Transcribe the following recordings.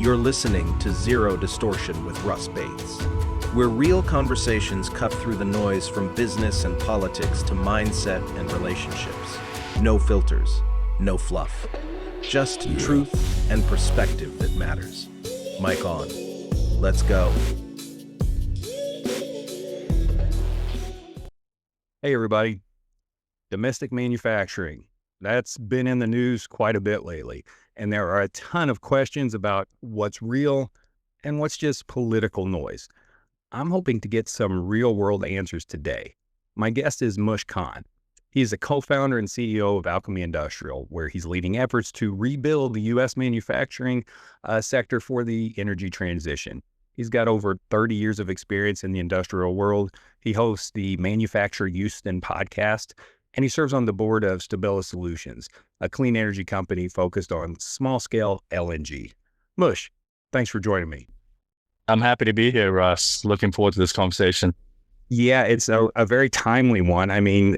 You're listening to Zero Distortion with Russ Bates, where real conversations cut through the noise from business and politics to mindset and relationships. No filters, no fluff. Just truth and perspective that matters. Mic on. Let's go. Hey everybody, domestic manufacturing. That's been in the news quite a bit lately. And there are a ton of questions about what's real and what's just political noise. I'm hoping to get some real world answers today. My guest is Mush Khan. He's a co-founder and CEO of Alchemy Industrial, where he's leading efforts to rebuild the U.S. manufacturing sector for the energy transition. He's got over 30 years of experience in the industrial world. He hosts the Manufacture Houston podcast, and he serves on the board of Stabila Solutions, a clean energy company focused on small-scale LNG. Mush, thanks for joining me. I'm happy to be here, Russ. Looking forward to this conversation. Yeah, it's a very timely one. I mean,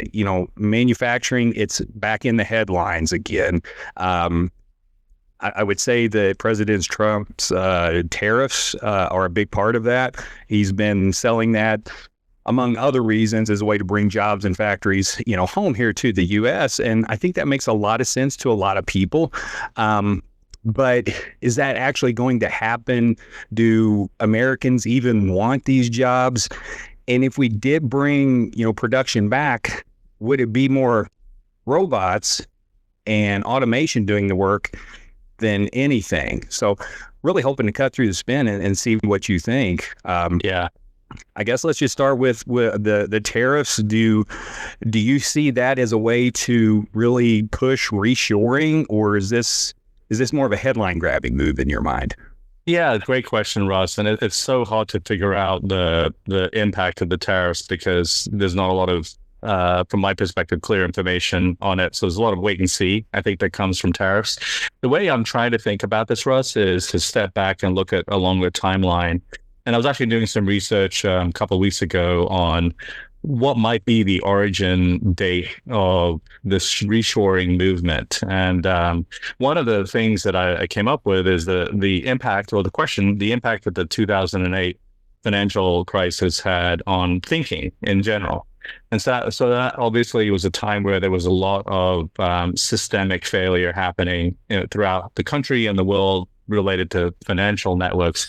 manufacturing, it's back in the headlines again. I would say that President Trump's tariffs are a big part of that. He's been selling that, among other reasons, as a way to bring jobs and factories, home here to the U.S. And I think that makes a lot of sense to a lot of people. But is that actually going to happen? Do Americans even want these jobs? And if we did bring, production back, would it be more robots and automation doing the work than anything? So really hoping to cut through the spin and see what you think. Yeah. I guess let's just start with the tariffs. Do you see that as a way to really push reshoring, or is this more of a headline grabbing move in your mind? Yeah, great question, Russ. And it's so hard to figure out the impact of the tariffs because there's not a lot of, from my perspective, clear information on it. So there's a lot of wait and see, I think, that comes from tariffs. The way I'm trying to think about this, Russ, is to step back and look at a longer timeline. And I was actually doing some research a couple of weeks ago on what might be the origin date of this reshoring movement. And one of the things that I came up with is the impact, or the question, the impact that the 2008 financial crisis had on thinking in general. And so that obviously was a time where there was a lot of systemic failure happening throughout the country and the world related to financial networks.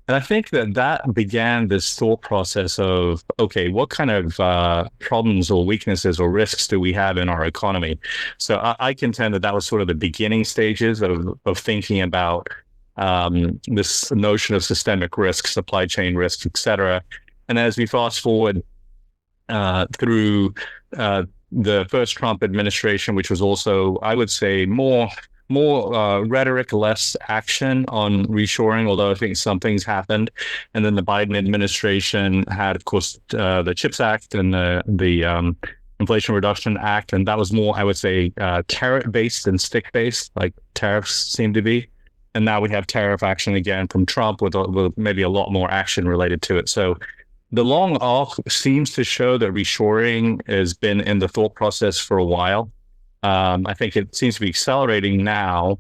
And I think that began this thought process of, okay, what kind of problems or weaknesses or risks do we have in our economy? So I contend that was sort of the beginning stages of thinking about this notion of systemic risk, supply chain risks, et cetera. And as we fast forward through the first Trump administration, which was also, I would say, more rhetoric, less action on reshoring, although I think some things happened. And then the Biden administration had, of course, the CHIPS Act and the Inflation Reduction Act. And that was more, I would say, carrot-based than stick-based, like tariffs seem to be. And now we have tariff action again from Trump with maybe a lot more action related to it. So the long arc seems to show that reshoring has been in the thought process for a while. I think it seems to be accelerating now,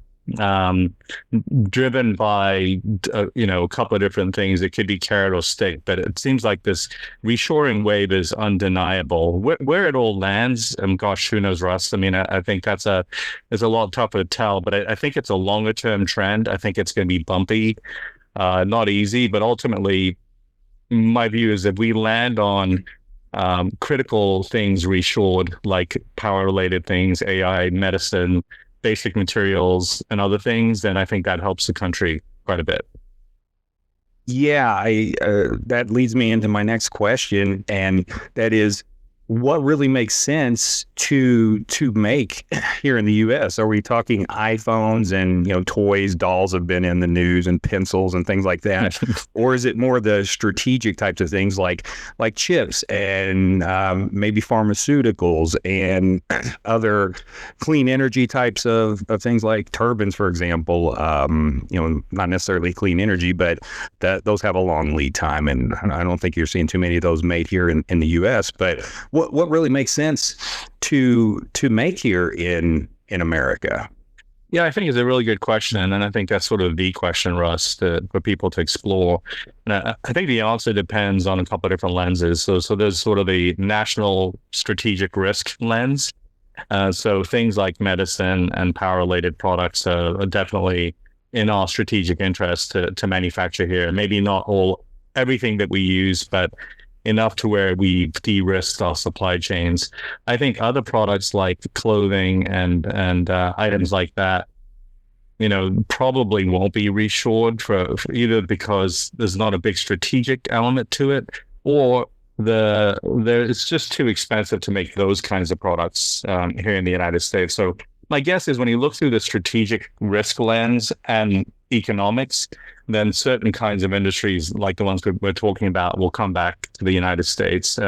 driven by, a couple of different things. It could be carrot or stick, but it seems like this reshoring wave is undeniable. Where it all lands, gosh, who knows, Russ? I mean, I think it's a lot tougher to tell, but I think it's a longer term trend. I think it's going to be bumpy, not easy, but ultimately, my view is if we land on critical things reshored, like power-related things, AI, medicine, basic materials, and other things, then I think that helps the country quite a bit. Yeah, that leads me into my next question, and that is, what really makes sense to make here in the U.S.? Are we talking iPhones and toys, dolls have been in the news, and pencils and things like that, or is it more the strategic types of things like chips and maybe pharmaceuticals and other clean energy types of things like turbines, for example? Not necessarily clean energy, but those have a long lead time, and I don't think you're seeing too many of those made here in the U.S. But what really makes sense to make here in America? Yeah, I think it's a really good question, and I think that's sort of the question, Russ, for people to explore. And I think the answer depends on a couple of different lenses. So there's sort of the national strategic risk lens. So things like medicine and power-related products are definitely in our strategic interest to manufacture here. Maybe not everything that we use, but enough to where we de-risked our supply chains. I think other products like clothing and items like that, probably won't be reshored for either because there's not a big strategic element to it, or it's just too expensive to make those kinds of products here in the United States. So my guess is when you look through the strategic risk lens and economics, then certain kinds of industries like the ones we're talking about will come back to the United States.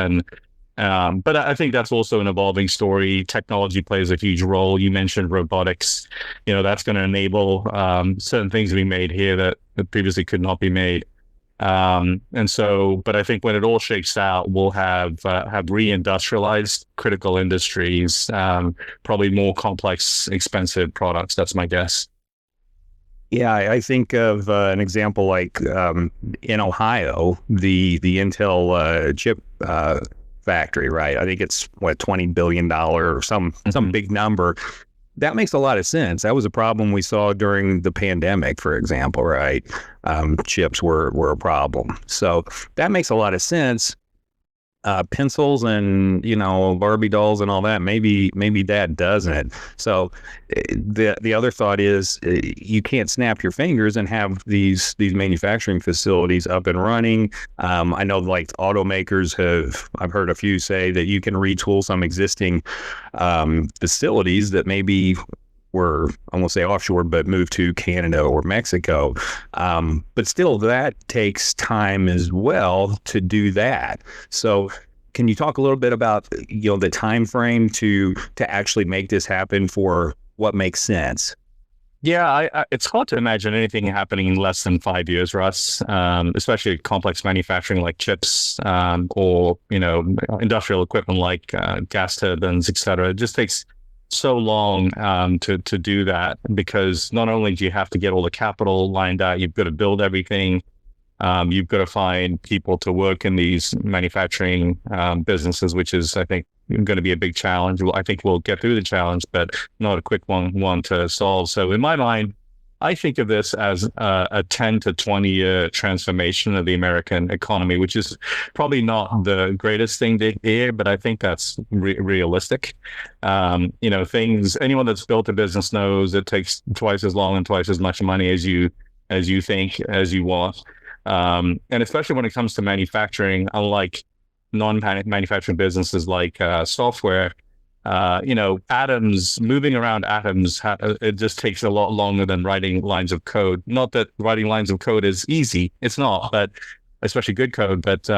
But I think that's also an evolving story. Technology plays a huge role. You mentioned robotics. That's going to enable certain things to be made here that previously could not be made. But I think when it all shakes out, we'll have reindustrialized critical industries, probably more complex, expensive products. That's my guess. Yeah, I think of an example like in Ohio, the Intel chip factory, right? I think it's $20 billion or some big number. That makes a lot of sense. That was a problem we saw during the pandemic, for example, right? Chips were a problem. So that makes a lot of sense. Pencils and Barbie dolls and all that, maybe that doesn't. So the other thought is you can't snap your fingers and have these manufacturing facilities up and running. I know like automakers I've heard a few say that you can retool some existing facilities that maybe were, I won't say offshore, but moved to Canada or Mexico. But still, that takes time as well to do that. So can you talk a little bit about, the time frame to actually make this happen for what makes sense? Yeah, it's hard to imagine anything happening in less than 5 years, Russ, especially complex manufacturing like chips or, industrial equipment like gas turbines, et cetera. It just takes so long to do that, because not only do you have to get all the capital lined out, you've got to build everything. You've got to find people to work in these manufacturing businesses, which is, I think, going to be a big challenge. I think we'll get through the challenge, but not a quick one to solve. So in my mind, I think of this as a 10 to 20 year transformation of the American economy, which is probably not the greatest thing to hear, but I think that's realistic. Anyone that's built a business knows it takes twice as long and twice as much money as you think, as you want. And especially when it comes to manufacturing, unlike non-manufacturing businesses like software, moving around atoms, it just takes a lot longer than writing lines of code. Not that writing lines of code is easy. It's not, but especially good code, but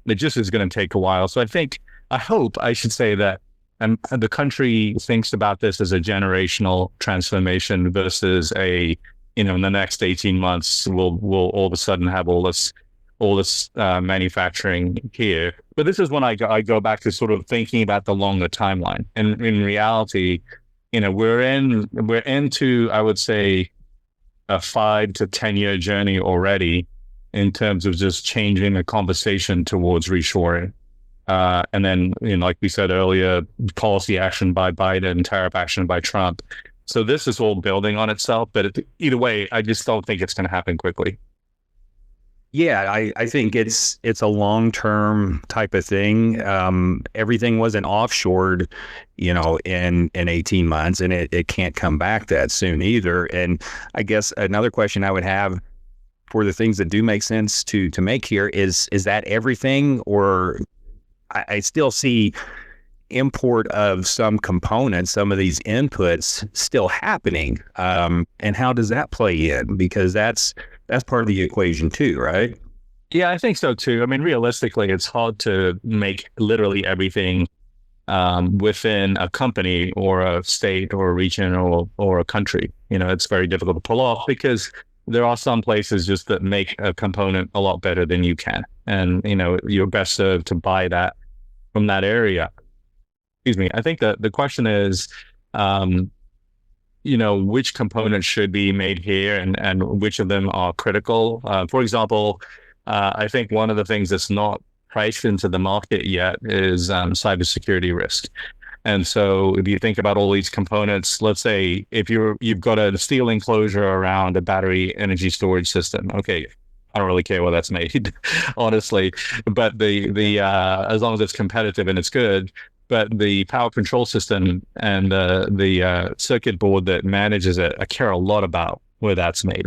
it just is going to take a while. So I hope I should say that the country thinks about this as a generational transformation versus in the next 18 months, we'll all of a sudden have all this manufacturing here. But this is when I go back to sort of thinking about the longer timeline. And in reality, we're into, I would say, a 5 to 10 year journey already in terms of just changing the conversation towards reshoring. And then, like we said earlier, policy action by Biden, tariff action by Trump. So this is all building on itself, but either way, I just don't think it's going to happen quickly. Yeah, I think it's a long-term type of thing. Everything wasn't offshored, in 18 months, and it can't come back that soon either. And I guess another question I would have for the things that do make sense to make here is that everything, or I still see import of some components, some of these inputs still happening. And how does that play in? Because that's part of the equation too, right? Yeah, I think so too. I mean, realistically, it's hard to make literally everything within a company or a state or a region or a country. It's very difficult to pull off because there are some places just that make a component a lot better than you can. And, you're best served to buy that from that area. Excuse me. I think that the question is, which components should be made here and which of them are critical. For example, I think one of the things that's not priced into the market yet is cybersecurity risk. And so if you think about all these components, let's say if you've got a steel enclosure around a battery energy storage system, okay, I don't really care where that's made, honestly, but the as long as it's competitive and it's good. But the power control system and the circuit board that manages it, I care a lot about where that's made,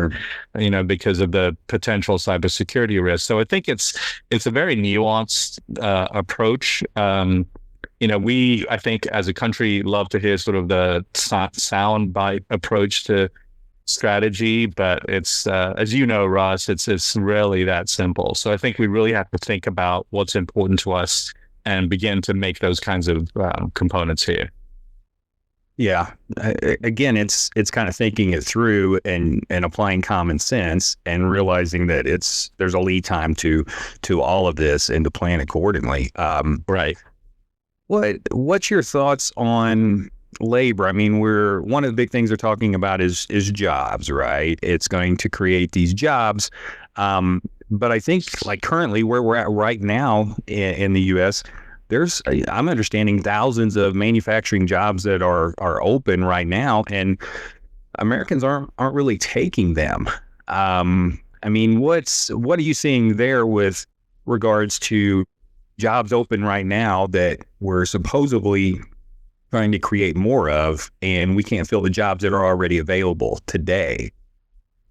because of the potential cybersecurity risk. So I think it's a very nuanced approach. I think as a country love to hear sort of the sound bite approach to strategy, but it's as you know, Ross, it's rarely that simple. So I think we really have to think about what's important to us and begin to make those kinds of components here. Yeah. Again, it's kind of thinking it through and applying common sense and realizing that there's a lead time to all of this and to plan accordingly. Right. What's your thoughts on labor? I mean, one of the big things they're talking about is jobs, right? It's going to create these jobs. But I think like currently where we're at right now in the U.S., I'm understanding thousands of manufacturing jobs that are open right now, and Americans aren't really taking them. I mean, what are you seeing there with regards to jobs open right now that we're supposedly trying to create more of, and we can't fill the jobs that are already available today?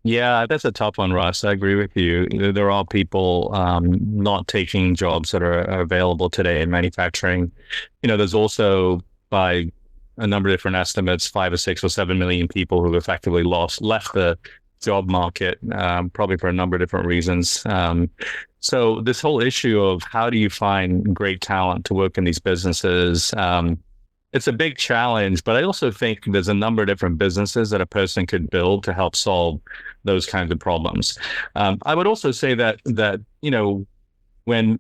Yeah, that's a tough one, Russ. I agree with you. There are people not taking jobs that are available today in manufacturing. There's also, by a number of different estimates, 5 or 6 or 7 million people who effectively left the job market, probably for a number of different reasons. So this whole issue of how do you find great talent to work in these businesses, it's a big challenge, but I also think there's a number of different businesses that a person could build to help solve those kinds of problems. I would also say that when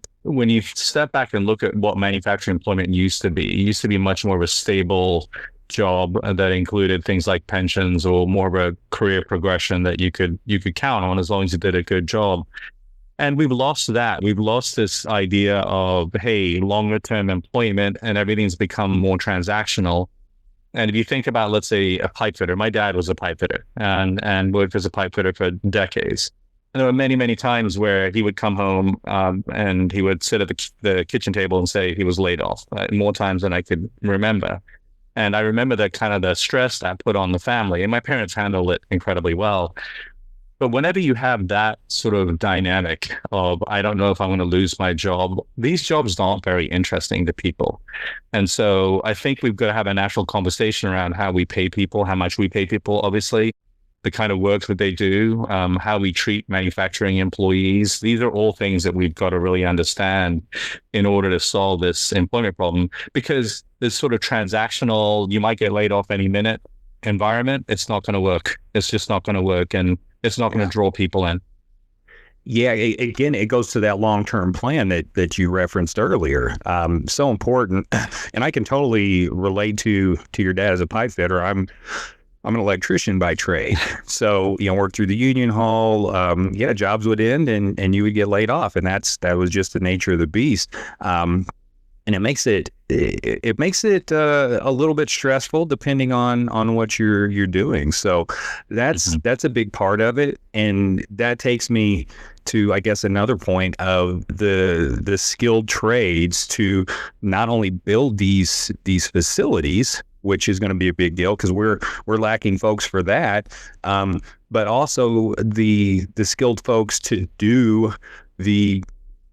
you step back and look at what manufacturing employment used to be, it used to be much more of a stable job that included things like pensions or more of a career progression that you could count on as long as you did a good job. And we've lost that. We've lost this idea of, hey, longer term employment, and everything's become more transactional. And if you think about, let's say, a pipe fitter, my dad was a pipe fitter and worked as a pipe fitter for decades. And there were many, many times where he would come home and he would sit at the kitchen table and say he was laid off, more times than I could remember. And I remember that kind of the stress that put on the family, and my parents handled it incredibly well. But whenever you have that sort of dynamic of, I don't know if I'm going to lose my job, these jobs aren't very interesting to people. And so I think we've got to have a national conversation around how we pay people, how much we pay people, obviously, the kind of work that they do, how we treat manufacturing employees. These are all things that we've got to really understand in order to solve this employment problem, because this sort of transactional, you might get laid off any minute environment, it's not going to work. It's just not going to work. And it's not going to draw people in. Yeah, again, it goes to that long-term plan that you referenced earlier. So important, and I can totally relate to your dad as a pipe fitter. I'm an electrician by trade, so work through the union hall. Jobs would end, and you would get laid off, and that was just the nature of the beast. And it makes it a little bit stressful depending on what you're doing. So that's a big part of it, and that takes me to, I guess, another point of the skilled trades to not only build these facilities, which is going to be a big deal because we're lacking folks for that, but also the skilled folks to do the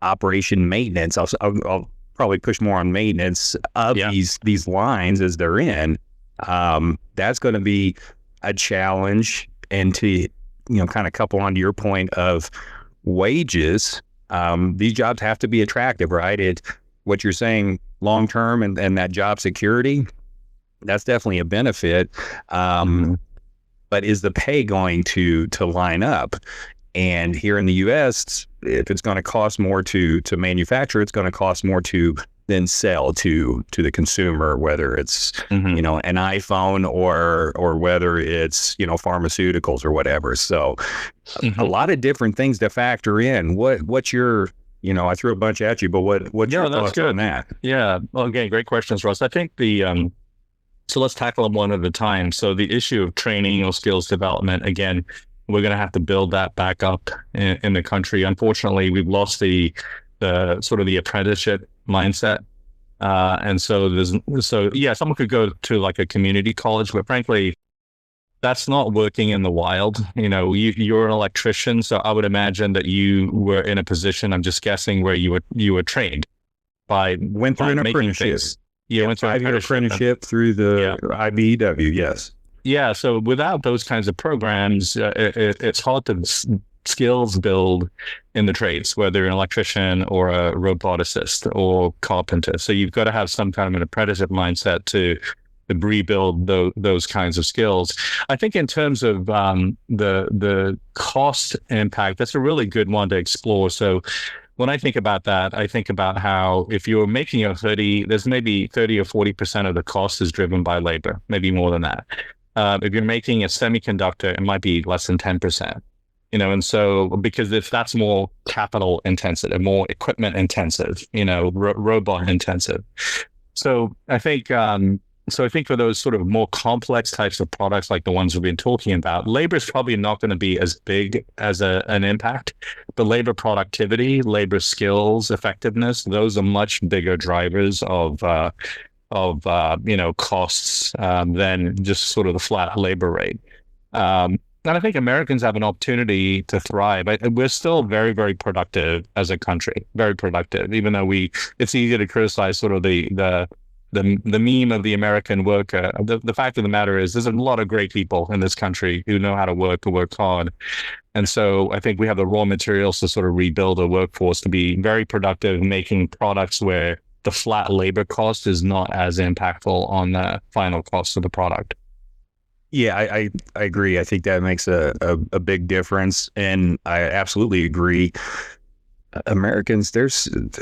operation maintenance. I'll probably push more on maintenance of these lines as they're in. That's going to be a challenge. And to kind of couple onto your point of wages, these jobs have to be attractive, right? What you're saying long term and that job security, that's definitely a benefit. But is the pay going to line up? And here in the U.S., if it's going to cost more to manufacture, it's going to cost more to then sell to the consumer, whether it's Mhm. an iPhone or whether it's pharmaceuticals or whatever. So a lot of different things to factor in. What's your I threw a bunch at you, but what's Yeah, your that's thoughts good. on that? Yeah. Well, again, great questions, Ross. I think so let's tackle them one at a time. So the issue of training or skills development, again, we're going to have to build that back up in the country. Unfortunately, we've lost the sort of the apprenticeship mindset. And so yeah, someone could go to like a community college, but frankly, that's not working in the wild. You're an electrician, so I would imagine that you were in a position, I'm just guessing, where you were trained by Went through an making apprenticeship. things. Yeah, went through an 5-year apprenticeship through the IBEW. Yes. Yeah, so without those kinds of programs, it's hard to skills build in the trades, whether you're an electrician or a roboticist or carpenter. So you've got to have some kind of an apprenticeship mindset to rebuild those kinds of skills. I think in terms of the cost impact, that's a really good one to explore. So when I think about that, I think about how if you're making there's maybe 30 or 40% of the cost is driven by labor, maybe more than that. If you're making a semiconductor, it might be less than 10%. And so because if that's more capital intensive, more equipment intensive, robot intensive. So I think for those sort of more complex types of products like the ones we've been talking about, labor is probably not going to be as big as an impact, but labor productivity, labor skills, effectiveness, those are much bigger drivers of costs than just sort of the flat labor rate. And I think Americans have an opportunity to thrive. We're still very, very productive as a country, very productive, even though it's easy to criticize sort of the meme of the American worker. The fact of the matter is there's a lot of great people in this country who know how to work hard. And so I think we have the raw materials to sort of rebuild a workforce to be very productive, making products where the flat labor cost is not as impactful on the final cost of the product. Yeah, I agree. I think that makes a big difference. And I absolutely agree. Americans, there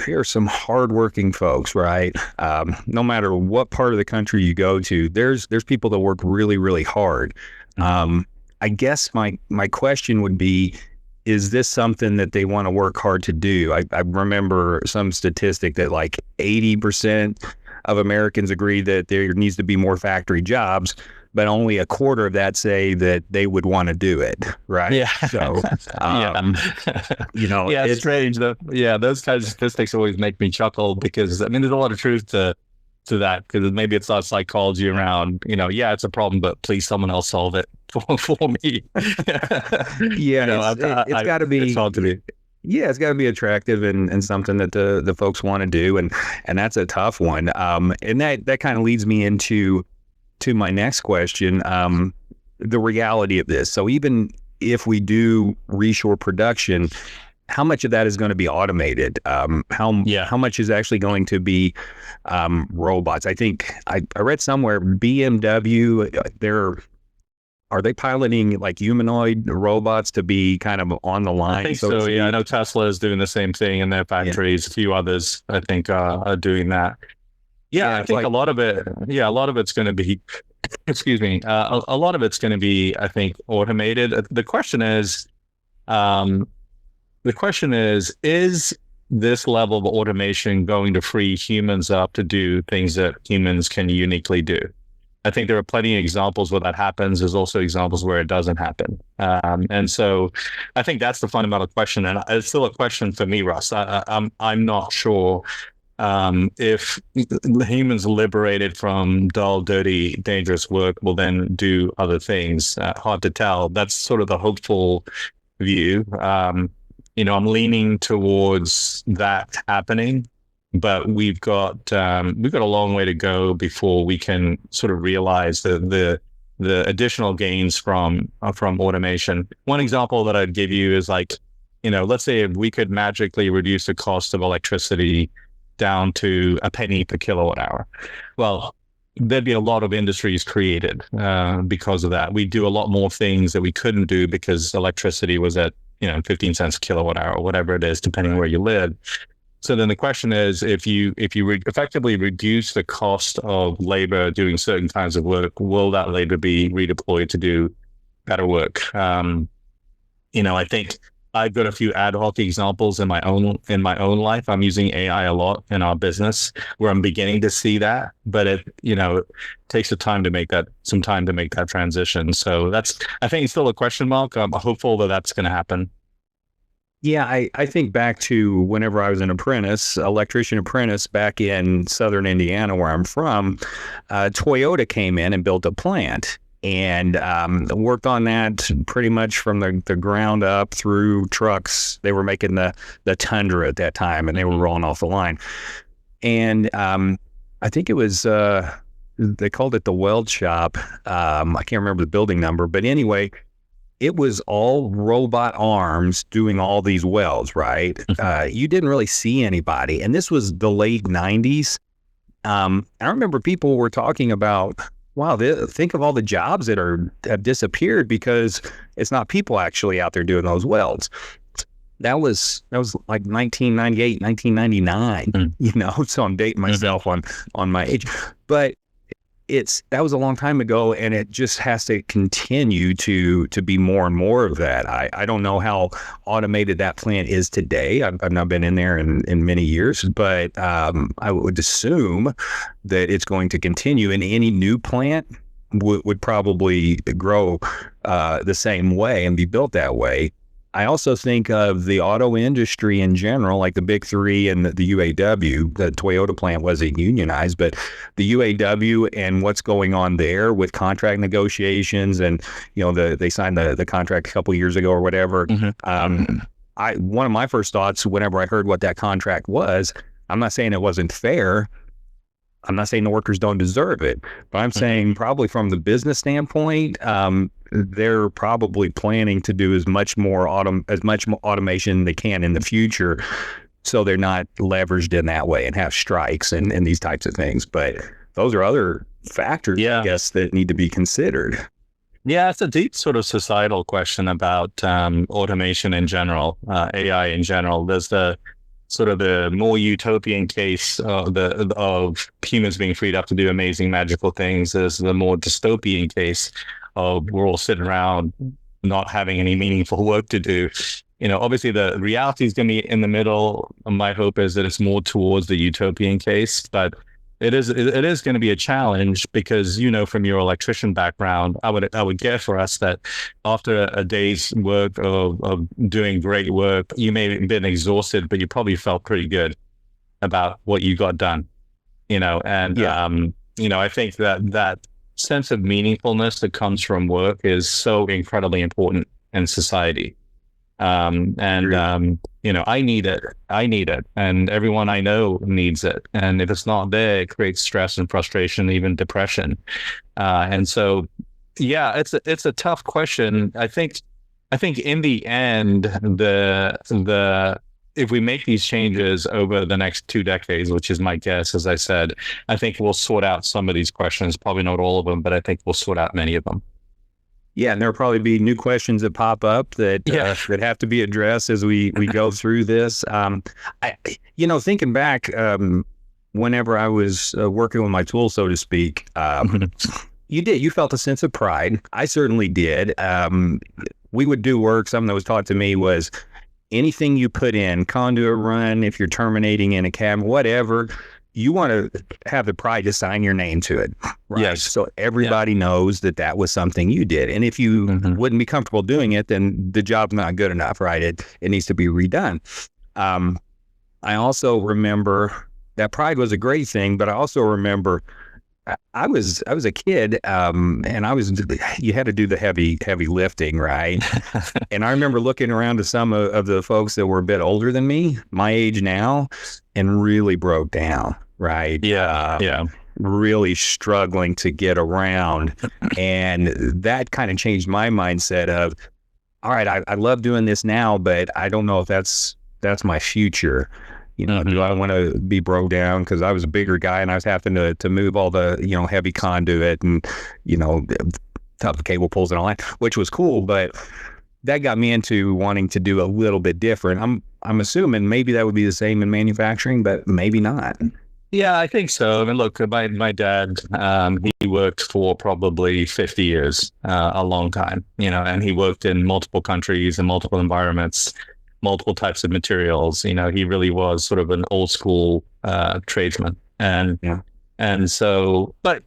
are some hardworking folks, right? No matter what part of the country you go to, there's people that work really, really hard. I guess my question would be, is this something that they want to work hard to do? I remember some statistic that like 80% of Americans agree that there needs to be more factory jobs, but only a quarter of that say that they would want to do it, right? Yeah. So, yeah, it's strange though. Yeah, those kinds of statistics always make me chuckle because there's a lot of truth to that, because maybe it's not psychology around, it's a problem, but please someone else solve it for me. Yeah, it's got to be. It's hard to be. Yeah, it's got to be attractive and something that the folks want to do, and that's a tough one. And that kind of leads me into my next question, the reality of this. So even if we do reshore production, how much of that is going to be automated? How much is actually going to be robots? I think I read somewhere BMW, are they piloting like humanoid robots to be kind of on the line? I think so. Yeah, I know Tesla is doing the same thing in their factories. Yeah. A few others, I think, are doing that. Yeah, I think a lot of it's going to be, excuse me, a lot of it's going to be, I think, automated. The question is this level of automation going to free humans up to do things that humans can uniquely do? I think there are plenty of examples where that happens. There's also examples where it doesn't happen. And so I think that's the fundamental question. And it's still a question for me, Russ. I'm not sure if humans liberated from dull, dirty, dangerous work will then do other things. Hard to tell. That's sort of the hopeful view. I'm leaning towards that happening, but we've got a long way to go before we can sort of realize the additional gains from automation. One example that I'd give you is let's say if we could magically reduce the cost of electricity down to a penny per kilowatt hour. Well, there'd be a lot of industries created because of that. We do a lot more things that we couldn't do because electricity was at 15 cents a kilowatt hour or whatever it is, depending on where you live. So then the question is, if you effectively reduce the cost of labor doing certain kinds of work, will that labor be redeployed to do better work? I think I've got a few ad hoc examples in my own life. I'm using AI a lot in our business where I'm beginning to see that, but it takes some time to make that transition. So I think it's still a question mark. I'm hopeful that that's going to happen. Yeah, I think back to whenever I was an electrician apprentice back in southern Indiana, where I'm from. Toyota came in and built a plant and worked on that pretty much from the ground up through trucks. They were making the Tundra at that time, and they were rolling off the line. And I think it was, they called it the weld shop. I can't remember the building number, but anyway, it was all robot arms doing all these welds, right? You didn't really see anybody. And this was the late 90s. I remember people were talking about, wow, think of all the jobs that have disappeared because it's not people actually out there doing those welds. That was like 1998, 1999, so I'm dating myself on my age. But that was a long time ago, and it just has to continue to be more and more of that. I don't know how automated that plant is today. I've not been in there in many years, but I would assume that it's going to continue, and any new plant would probably grow the same way and be built that way. I also think of the auto industry in general, like the big three and the UAW. The Toyota plant wasn't unionized, but the UAW and what's going on there with contract negotiations, and they signed the contract a couple years ago or whatever. One of my first thoughts whenever I heard what that contract was, I'm not saying it wasn't fair. I'm not saying the workers don't deserve it, but I'm saying probably from the business standpoint, they're probably planning to do as much automation they can in the future, so they're not leveraged in that way and have strikes and these types of things. But those are other factors, I guess, that need to be considered. Yeah, it's a deep sort of societal question about automation in general, AI in general. There's the sort of the more utopian case of humans being freed up to do amazing, magical things. There's the more dystopian case of we're all sitting around not having any meaningful work to do. Obviously the reality is going to be in the middle. My hope is that it's more towards the utopian case, but it is going to be a challenge because, from your electrician background, I would guess for us that after a day's work of doing great work, you may have been exhausted, but you probably felt pretty good about what you got done, I think that sense of meaningfulness that comes from work is so incredibly important in society. I need it, and everyone I know needs it. And if it's not there, it creates stress and frustration, even depression. And so, it's a tough question. I think in the end, if we make these changes over the next 2 decades, which is my guess, as I said, I think we'll sort out some of these questions. Probably not all of them, but I think we'll sort out many of them. Yeah, and there'll probably be new questions that pop up that have to be addressed as we go through this. Thinking back, whenever I was working with my tool, so to speak, you felt a sense of pride. I certainly did. We would do work. Something that was taught to me was anything you put in, conduit run, if you're terminating in a cab, whatever, you want to have the pride to sign your name to it. Right? Yes. So everybody knows that was something you did. And if you wouldn't be comfortable doing it, then the job's not good enough, right? It needs to be redone. I also remember that pride was a great thing, but I also remember I was a kid, and you had to do the heavy lifting, right? And I remember looking around to some of the folks that were a bit older than me, my age now, and really broke down, right? Really struggling to get around. And that kind of changed my mindset of, all right, I love doing this now, but I don't know if that's my future. Do I want to be broke down? Because I was a bigger guy and I was having to move all the, heavy conduit and, tough cable pulls and all that, which was cool. But that got me into wanting to do a little bit different. I'm assuming maybe that would be the same in manufacturing, but maybe not. Yeah, I think so. I mean, look, my dad, he worked for probably 50 years, a long time, and he worked in multiple countries and multiple environments, multiple types of materials. He really was sort of an old school tradesman. And so, but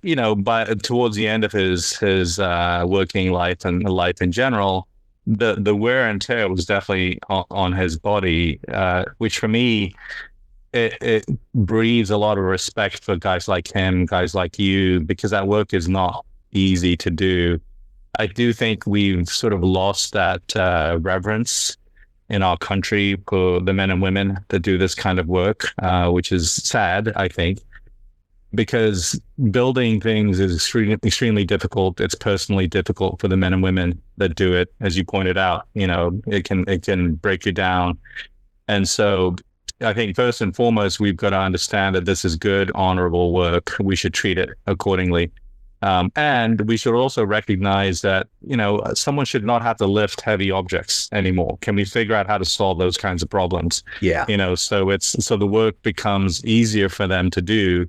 towards the end of his working life and life in general, the wear and tear was definitely on his body, which for me, it breeds a lot of respect for guys like him, guys like you, because that work is not easy to do. I do think we've sort of lost that reverence in our country for the men and women that do this kind of work, which is sad, I think, because building things is extremely difficult. It's personally difficult for the men and women that do it. As you pointed out, it can break you down. And so I think first and foremost, we've got to understand that this is good, honorable work. We should treat it accordingly. And we should also recognize that, someone should not have to lift heavy objects anymore. Can we figure out how to solve those kinds of problems? Yeah. So the work becomes easier for them to do.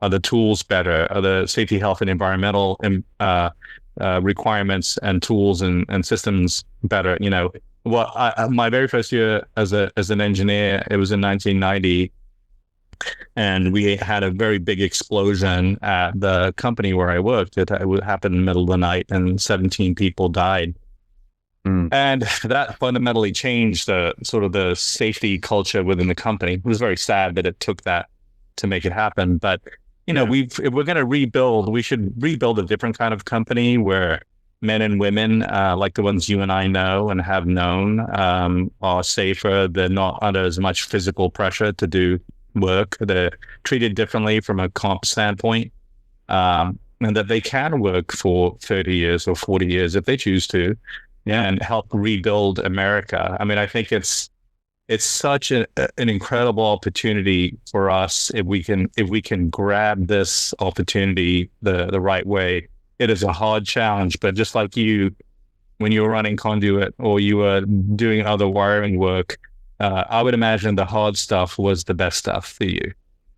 Are the tools better? Are the safety, health, and environmental requirements and tools and systems better? My very first year as an engineer, it was in 1990, and we had a very big explosion at the company where I worked. It happened in the middle of the night, and 17 people died. And that fundamentally changed the safety culture within the company. It was very sad that it took that to make it happen. But if we're going to rebuild, we should rebuild a different kind of company where men and women, like the ones you and I know and have known, are safer. They're not under as much physical pressure to do work. They're treated differently from a comp standpoint, and that they can work for 30 years or 40 years if they choose to, and help rebuild America. I mean, I think it's such an incredible opportunity for us if we can grab this opportunity the right way. It is a hard challenge, but just like you, when you were running conduit or you were doing other wiring work, I would imagine the hard stuff was the best stuff for you.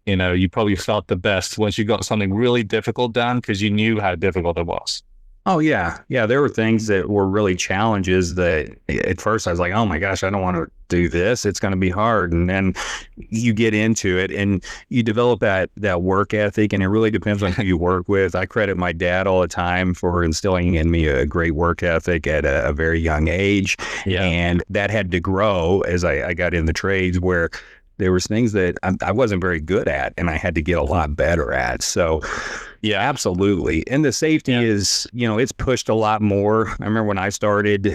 You probably felt the best once you got something really difficult done because you knew how difficult it was. Oh, yeah. Yeah, there were things that were really challenges that at first I was like, oh my gosh, I don't want to do this. It's going to be hard. And then you get into it and you develop that work ethic, and it really depends on who you work with. I credit my dad all the time for instilling in me a great work ethic at a very young age. Yeah. And that had to grow as I got in the trades, where there was things that I wasn't very good at and I had to get a lot better at. So yeah, absolutely. And the safety is, it's pushed a lot more. I remember when I started,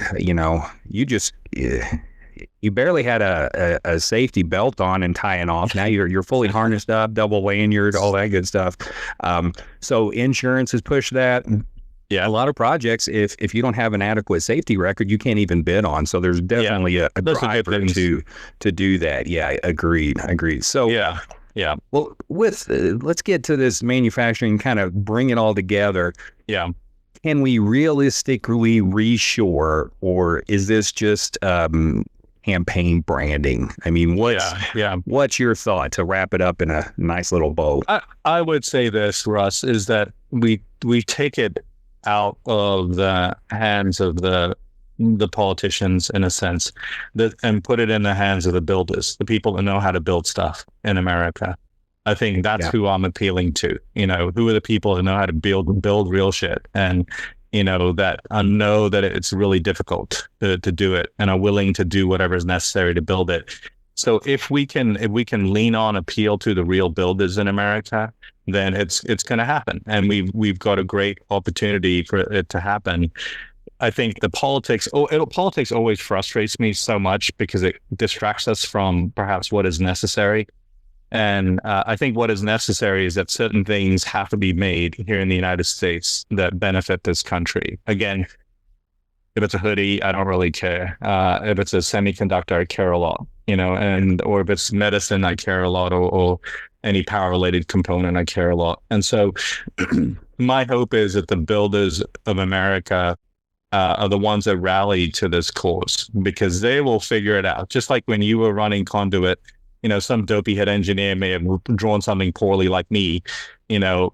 you barely had a safety belt on and tying off. Now you're fully harnessed up, double lanyard, all that good stuff. So insurance has pushed that. Yeah, a lot of projects, if you don't have an adequate safety record, you can't even bid on. So there's definitely a driver to do that. Yeah, agreed. So yeah. Well, let's get to this manufacturing, kind of bring it all together. Yeah. Can we realistically reshore, or is this just campaign branding? I mean, what's your thought to wrap it up in a nice little bow? I would say this, Russ, is that we take it out of the hands of the politicians, in a sense, and put it in the hands of the builders, the people that know how to build stuff in America. I think that's who I'm appealing to. Who are the people who know how to build real shit, and that know that it's really difficult to do it, and are willing to do whatever is necessary to build it. So if we can lean on, appeal to the real builders in America, then it's going to happen, and we've got a great opportunity for it to happen. I think the politics always frustrates me so much because it distracts us from perhaps what is necessary. And I think what is necessary is that certain things have to be made here in the United States that benefit this country. Again, if it's a hoodie, I don't really care. If it's a semiconductor, I care a lot, or if it's medicine, I care a lot, or any power-related component, I care a lot. And so my hope is that the builders of America are the ones that rally to this cause, because they will figure it out. Just like when you were running conduit, some dopey head engineer may have drawn something poorly like me,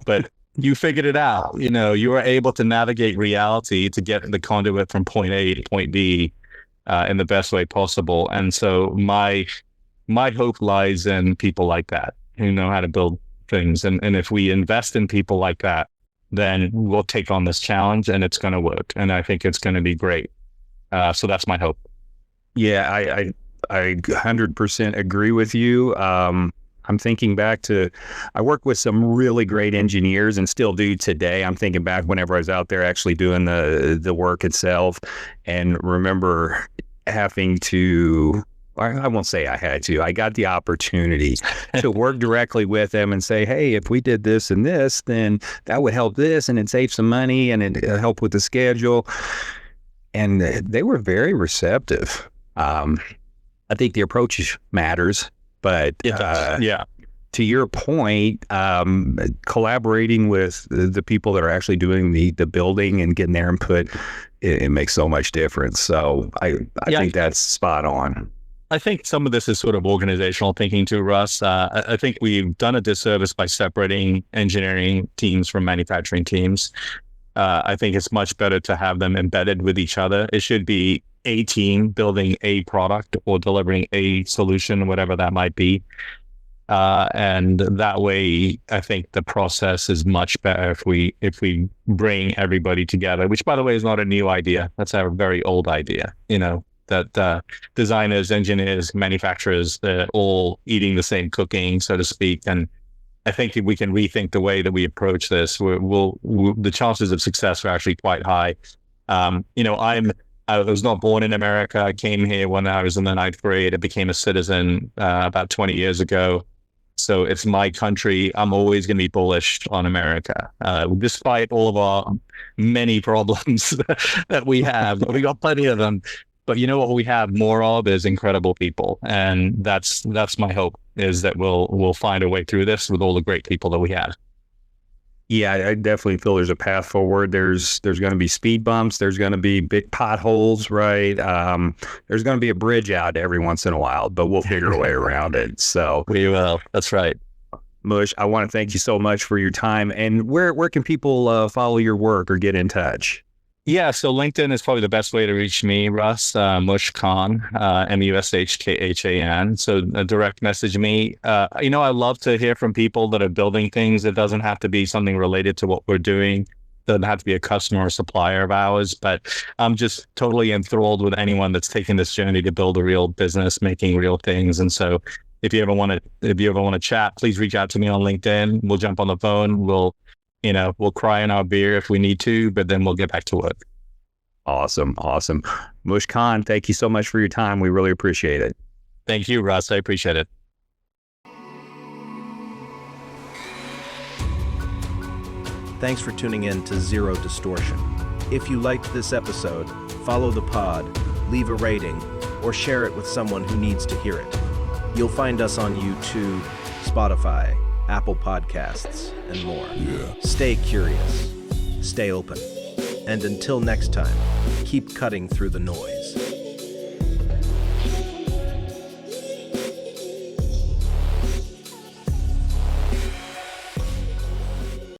but you figured it out. You were able to navigate reality to get the conduit from point A to point B in the best way possible. And so my hope lies in people like that who know how to build things. And if we invest in people like that, then we'll take on this challenge and it's going to work. And I think it's going to be great. So that's my hope. Yeah, I 100% agree with you. I'm thinking back to, I worked with some really great engineers and still do today. I'm thinking back whenever I was out there actually doing the work itself, and remember having to, I won't say I had to, I got the opportunity to work directly with them and say, hey, if we did this and this, then that would help this, and it'd save some money, and it'd help with the schedule. And they were very receptive. I think the approach matters, but yeah. To your point, collaborating with the people that are actually doing the building and getting their input, it makes so much difference. So I think that's spot on. I think some of this is sort of organizational thinking too, Russ. I think we've done a disservice by separating engineering teams from manufacturing teams. I think it's much better to have them embedded with each other. It should be a team building a product or delivering a solution, whatever that might be. And that way, I think the process is much better if we bring everybody together, which, by the way, is not a new idea. That's a very old idea, that designers, engineers, manufacturers, they're all eating the same cooking, so to speak. And I think if we can rethink the way that we approach this, the chances of success are actually quite high. I was not born in America. I came here when I was in the 9th grade. I became a citizen about 20 years ago. So it's my country. I'm always going to be bullish on America, despite all of our many problems that we have. We got plenty of them. But what we have more of is incredible people. And that's my hope, is that we'll find a way through this with all the great people that we have. Yeah, I definitely feel there's a path forward. There's going to be speed bumps. There's going to be big potholes, right? There's going to be a bridge out every once in a while, but we'll figure a way around it. So we will. That's right. Mush, I want to thank you so much for your time. And where can people follow your work or get in touch? Yeah, so LinkedIn is probably the best way to reach me, Russ, Mush Khan, Mushkhan. So direct message me. I love to hear from people that are building things. It doesn't have to be something related to what we're doing. It doesn't have to be a customer or supplier of ours, but I'm just totally enthralled with anyone that's taking this journey to build a real business, making real things. And so if you ever want to chat, please reach out to me on LinkedIn. We'll jump on the phone. We'll cry in our beer if we need to, but then we'll get back to work. Awesome. Mush Khan, thank you so much for your time. We really appreciate it. Thank you, Russ. I appreciate it. Thanks for tuning in to Zero Distortion. If you liked this episode, follow the pod, leave a rating, or share it with someone who needs to hear it. You'll find us on YouTube, Spotify, Apple Podcasts, and more. Stay curious, stay open, and until next time, keep cutting through the noise.